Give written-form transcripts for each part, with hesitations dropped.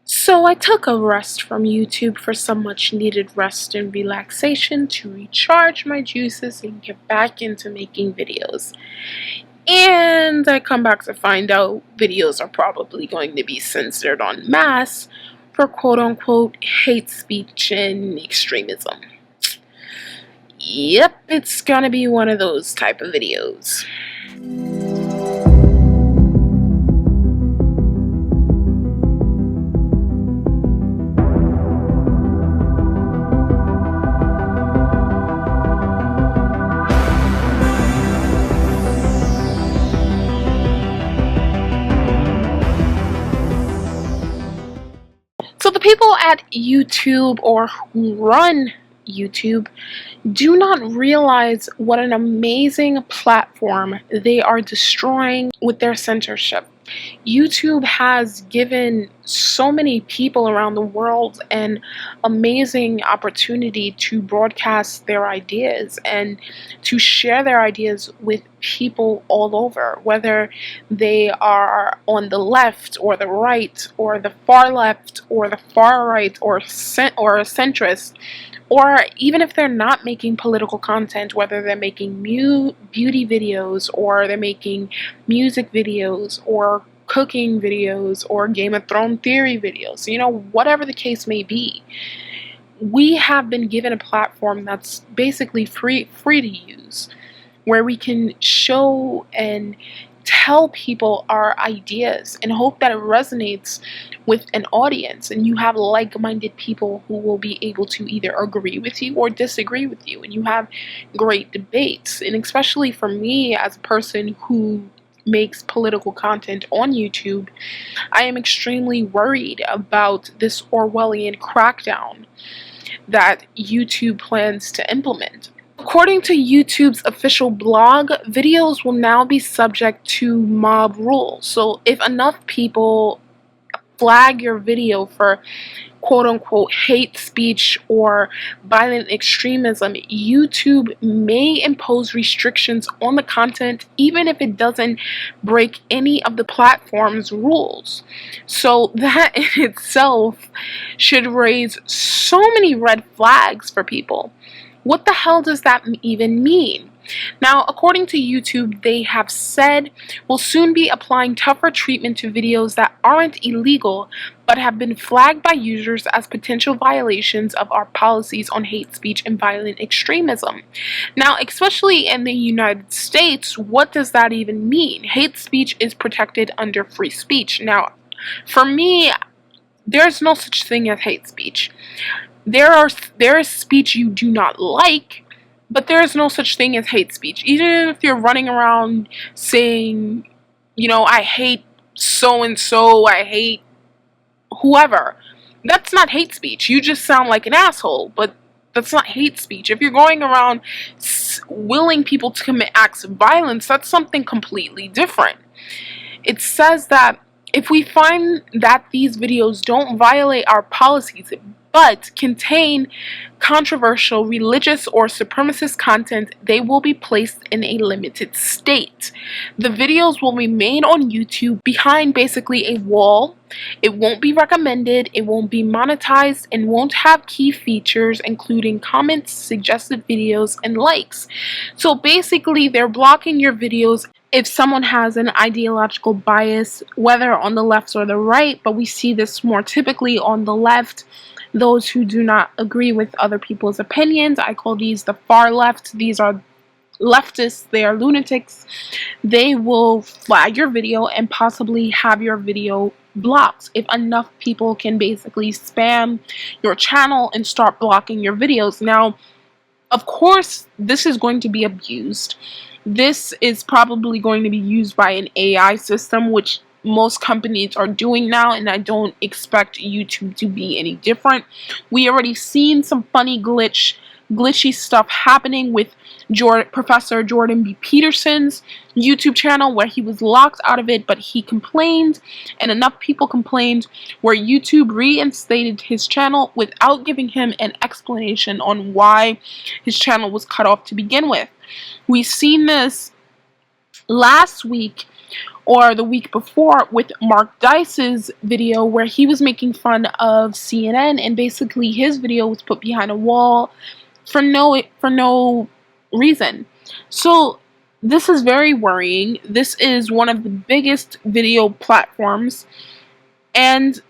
So I took a rest from YouTube for some much needed rest and relaxation to recharge my juices and get back into making videos. And I come back to find out videos are probably going to be censored en masse for quote unquote hate speech and extremism. Yep, it's gonna be one of those type of videos. So the people at YouTube or who run YouTube do not realize what an amazing platform they are destroying with their censorship. YouTube has given so many people around the world an amazing opportunity to broadcast their ideas and to share their ideas with people all over, whether they are on the left or the right or the far left or the far right or a centrist, or even if they're not making political content, whether they're making beauty videos or they're making music videos or cooking videos or Game of Thrones theory videos, whatever the case may be. We have been given a platform that's basically free to use, where we can show and tell people our ideas and hope that it resonates with an audience, and you have like-minded people who will be able to either agree with you or disagree with you, and you have great debates. And especially for me, as a person who makes political content on YouTube, I am extremely worried about this Orwellian crackdown that YouTube plans to implement. According to YouTube's official blog, videos will now be subject to mob rule. So if enough people flag your video for quote-unquote hate speech or violent extremism, YouTube may impose restrictions on the content even if it doesn't break any of the platform's rules. So that in itself should raise so many red flags for people. What the hell does that even mean? Now, according to YouTube, they have said we'll soon be applying tougher treatment to videos that aren't illegal but have been flagged by users as potential violations of our policies on hate speech and violent extremism. Now, especially in the United States, what does that even mean? Hate speech is protected under free speech. Now, for me, there's no such thing as hate speech. There is speech you do not like, but there is no such thing as hate speech. Even if you're running around saying, I hate so-and-so, I hate whoever, that's not hate speech. You just sound like an asshole, but that's not hate speech. If you're going around willing people to commit acts of violence, that's something completely different. It says that if we find that these videos don't violate our policies, but contain controversial religious or supremacist content, they will be placed in a limited state. The videos will remain on YouTube behind basically a wall. It won't be recommended, it won't be monetized, and won't have key features including comments, suggested videos, and likes. So basically, they're blocking your videos if someone has an ideological bias, whether on the left or the right, but we see this more typically on the left. Those who do not agree with other people's opinions, I call these the far left. These are leftists, they are lunatics. They will flag your video and possibly have your video blocked if enough people can basically spam your channel and start blocking your videos. Now, of course, this is going to be abused. This is probably going to be used by an AI system, which most companies are doing now, and I don't expect YouTube to be any different. We already seen some funny glitchy stuff happening with Professor Jordan B. Peterson's YouTube channel, where he was locked out of it, but he complained, and enough people complained, where YouTube reinstated his channel without giving him an explanation on why his channel was cut off to begin with. We've seen this last week or the week before with Mark Dice's video where he was making fun of CNN, and basically his video was put behind a wall for no reason. So this is very worrying. This is one of the biggest video platforms, and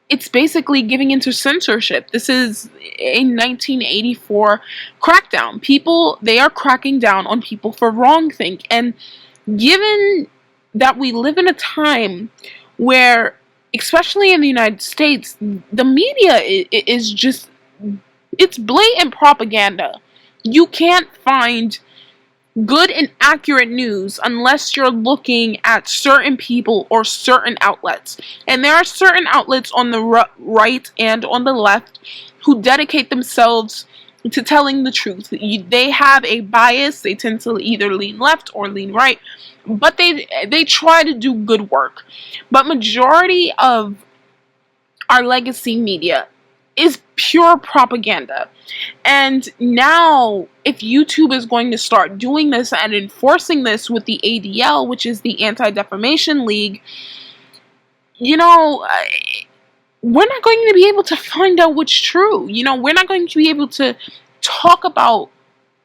it's basically giving into censorship. This is a 1984 crackdown. People, they are cracking down on people for wrongthink. And given that we live in a time where, especially in the United States, the media is just, it's blatant propaganda. You can't find good and accurate news unless you're looking at certain people or certain outlets. And there are certain outlets on the right and on the left who dedicate themselves to telling the truth. They have a bias. They tend to either lean left or lean right, but they try to do good work. But majority of our legacy media is pure propaganda. And now, if YouTube is going to start doing this and enforcing this with the ADL, which is the Anti-Defamation League, you know, we're not going to be able to find out what's true. You know, we're not going to be able to talk about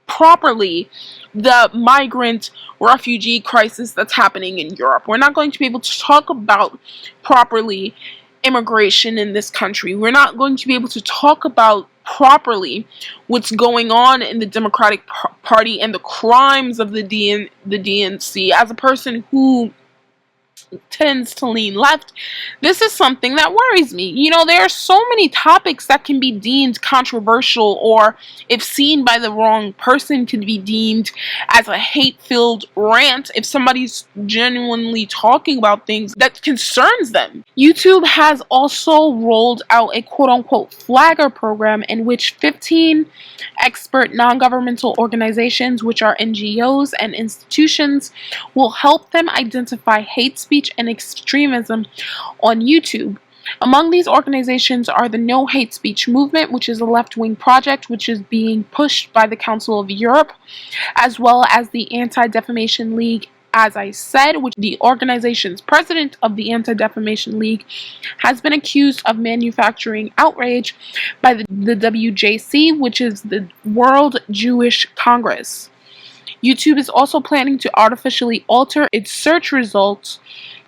properly the migrant refugee crisis that's happening in Europe. We're not going to be able to talk about properly immigration in this country. We're not going to be able to talk about properly what's going on in the Democratic Party and the crimes of the DNC. As a person who tends to lean left, this is something that worries me. You know, there are so many topics that can be deemed controversial, or if seen by the wrong person, could be deemed as a hate-filled rant if somebody's genuinely talking about things that concerns them. YouTube has also rolled out a quote-unquote flagger program in which 15 expert non-governmental organizations, which are NGOs and institutions, will help them identify hate speech and extremism on YouTube. Among these organizations are the No Hate Speech Movement, which is a left-wing project which is being pushed by the Council of Europe, as well as the Anti-Defamation League. As I said, which the organization's president of the Anti-Defamation League has been accused of manufacturing outrage by the WJC, which is the World Jewish Congress. YouTube is also planning to artificially alter its search results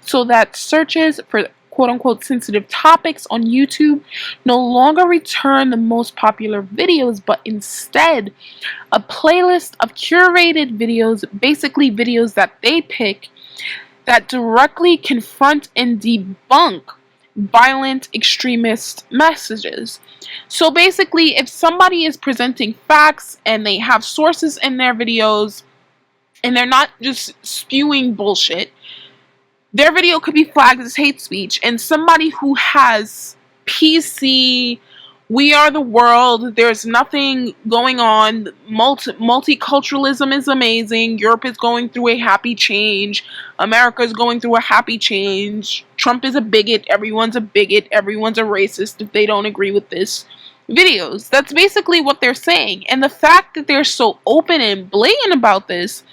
so that searches for quote-unquote sensitive topics on YouTube no longer return the most popular videos, but instead a playlist of curated videos, basically videos that they pick that directly confront and debunk violent extremist messages. So basically, if somebody is presenting facts and they have sources in their videos and they're not just spewing bullshit, their video could be flagged as hate speech. And somebody who has PC, we are the world, there's nothing going on, multiculturalism is amazing, Europe is going through a happy change, America is going through a happy change, Trump is a bigot, everyone's a racist if they don't agree with this videos. That's basically what they're saying. And the fact that they're so open and blatant about this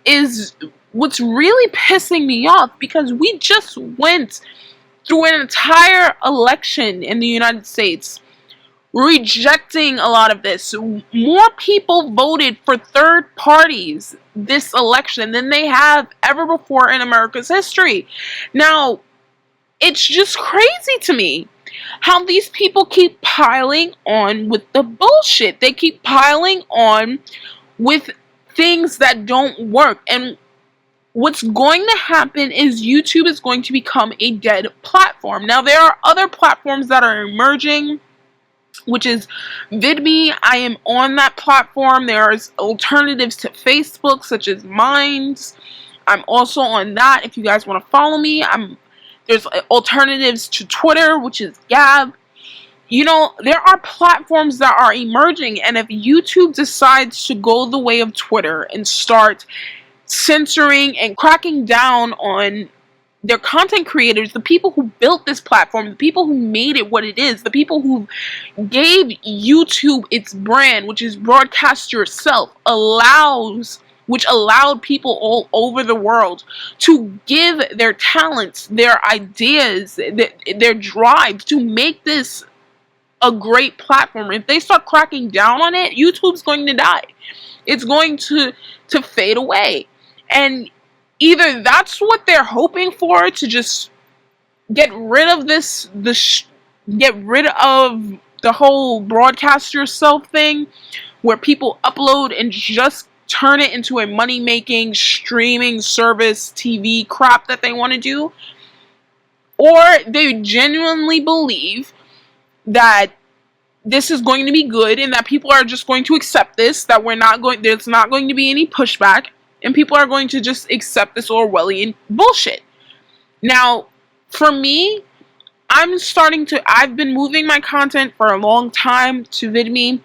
is what's really pissing me off, because we just went through an entire election in the United States rejecting a lot of this. More people voted for third parties this election than they have ever before in America's history. Now, it's just crazy to me how these people keep piling on with the bullshit. They keep piling on with things that don't work. And what's going to happen is YouTube is going to become a dead platform. Now, there are other platforms that are emerging, which is VidMe. I am on that platform. There's alternatives to Facebook, such as Minds. I'm also on that if you guys want to follow me. There's alternatives to Twitter, which is Gab. You know, there are platforms that are emerging, and if YouTube decides to go the way of Twitter and start censoring and cracking down on their content creators, the people who built this platform, the people who made it what it is, the people who gave YouTube its brand, which is broadcast yourself, allows which allowed people all over the world to give their talents, their ideas, their drive to make this a great platform. If they start cracking down on it, YouTube's going to die. It's going to fade away. And either that's what they're hoping for, to just get rid of get rid of the whole broadcast yourself thing, where people upload and just turn it into a money-making streaming service TV crap that they want to do, or they genuinely believe that this is going to be good and that people are just going to accept this, that there's not going to be any pushback, and people are going to just accept this Orwellian bullshit. Now, for me, I've been moving my content for a long time to VidMe.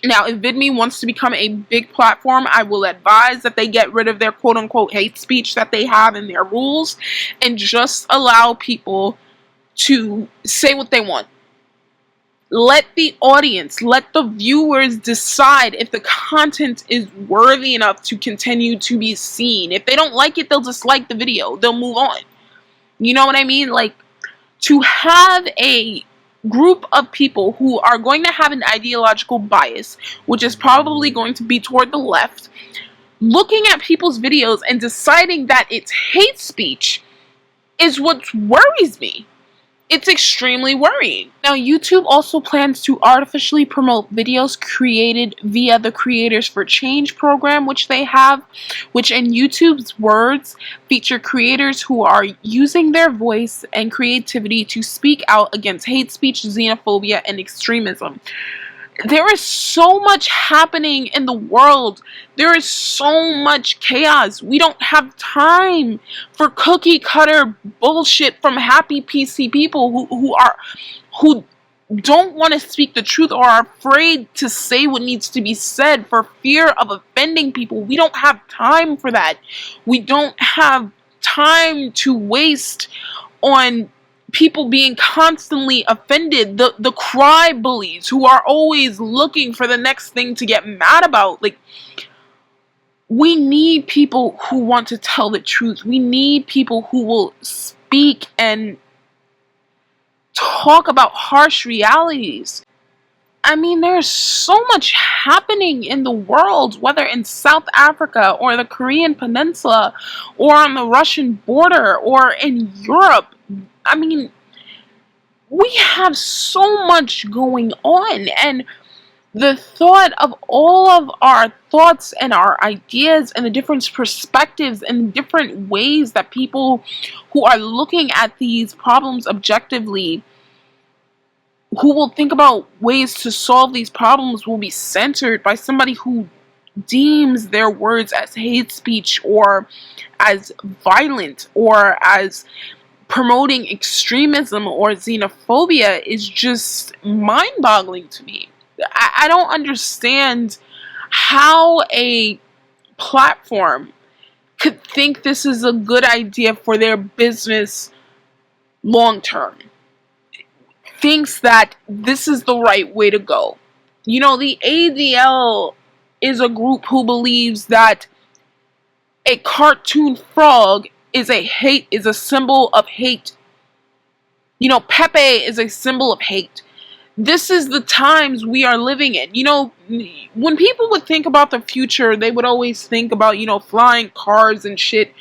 Now, if VidMe wants to become a big platform, I will advise that they get rid of their quote-unquote hate speech that they have in their rules and just allow people to say what they want. Let the audience, let the viewers decide if the content is worthy enough to continue to be seen. If they don't like it, they'll dislike the video. They'll move on. You know what I mean? Like, to have a group of people who are going to have an ideological bias, which is probably going to be toward the left, looking at people's videos and deciding that it's hate speech is what worries me. It's extremely worrying. Now, YouTube also plans to artificially promote videos created via the Creators for Change program, which they have, which in YouTube's words, feature creators who are using their voice and creativity to speak out against hate speech, xenophobia, and extremism. There is so much happening in the world. There is so much chaos. We don't have time for cookie cutter bullshit from happy PC people who don't want to speak the truth or are afraid to say what needs to be said for fear of offending people. We don't have time for that. We don't have time to waste on people being constantly offended, the cry bullies who are always looking for the next thing to get mad about. Like, we need people who want to tell the truth. We need people who will speak and talk about harsh realities. I mean, there's so much happening in the world, whether in South Africa or the Korean Peninsula or on the Russian border or in Europe. I mean, we have so much going on, and the thought of all of our thoughts and our ideas and the different perspectives and different ways that people who are looking at these problems objectively, who will think about ways to solve these problems, will be censored by somebody who deems their words as hate speech or as violent or as promoting extremism or xenophobia, is just mind-boggling to me. I don't understand how a platform could think this is a good idea for their business long-term. Thinks that this is the right way to go. You know, the ADL is a group who believes that a cartoon frog is a symbol of hate. You know, Pepe is a symbol of hate. This is the times we are living in. You know, when people would think about the future, they would always think about, you know, flying cars and shit.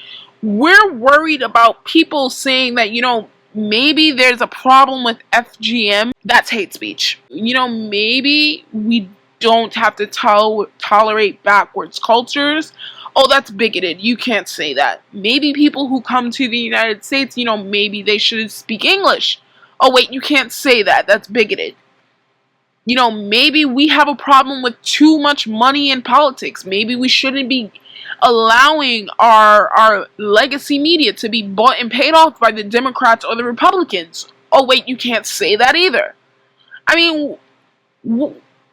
We're worried about people saying that, you know, maybe there's a problem with FGM. That's hate speech. You know, maybe we don't have to tolerate backwards cultures. Oh, that's bigoted. You can't say that. Maybe people who come to the United States, you know, maybe they should speak English. Oh, wait, you can't say that. That's bigoted. You know, maybe we have a problem with too much money in politics. Maybe we shouldn't be allowing our legacy media to be bought and paid off by the Democrats or the Republicans. Oh, wait, you can't say that either. I mean,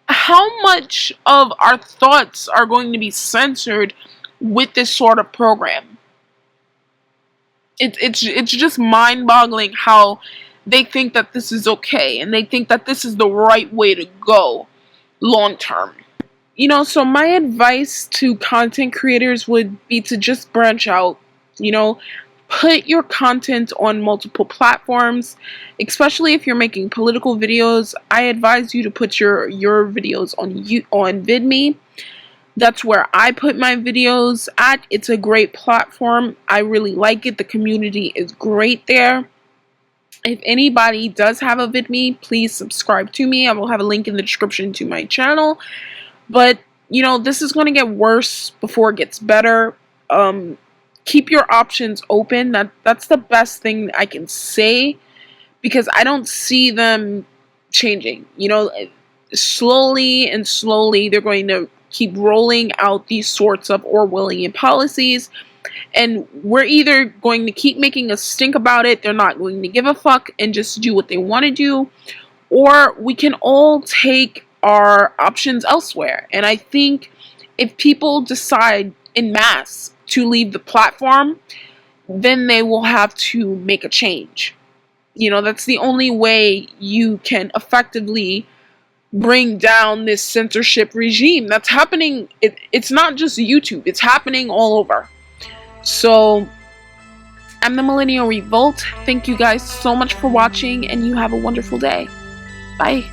how much of our thoughts are going to be censored with this sort of program? It's just mind-boggling how they think that this is okay and they think that this is the right way to go long term. So my advice to content creators would be to just branch out, you know, put your content on multiple platforms, especially if you're making political videos. I advise you to put your videos on VidMe. That's where I put my videos at. It's a great platform. I really like it. The community is great there. If anybody does have a VidMe, please subscribe to me. I will have a link in the description to my channel. But, this is going to get worse before it gets better. Keep your options open. That's the best thing I can say, because I don't see them changing. Slowly and slowly they're going to keep rolling out these sorts of Orwellian policies, and we're either going to keep making a stink about it, they're not going to give a fuck and just do what they want to do, or we can all take our options elsewhere. And I think if people decide en masse to leave the platform, then they will have to make a change. That's the only way you can effectively bring down this censorship regime that's happening. It's not just YouTube, it's happening all over. So I'm the Millennial Revolt. Thank you guys so much for watching, and you have a wonderful day. Bye.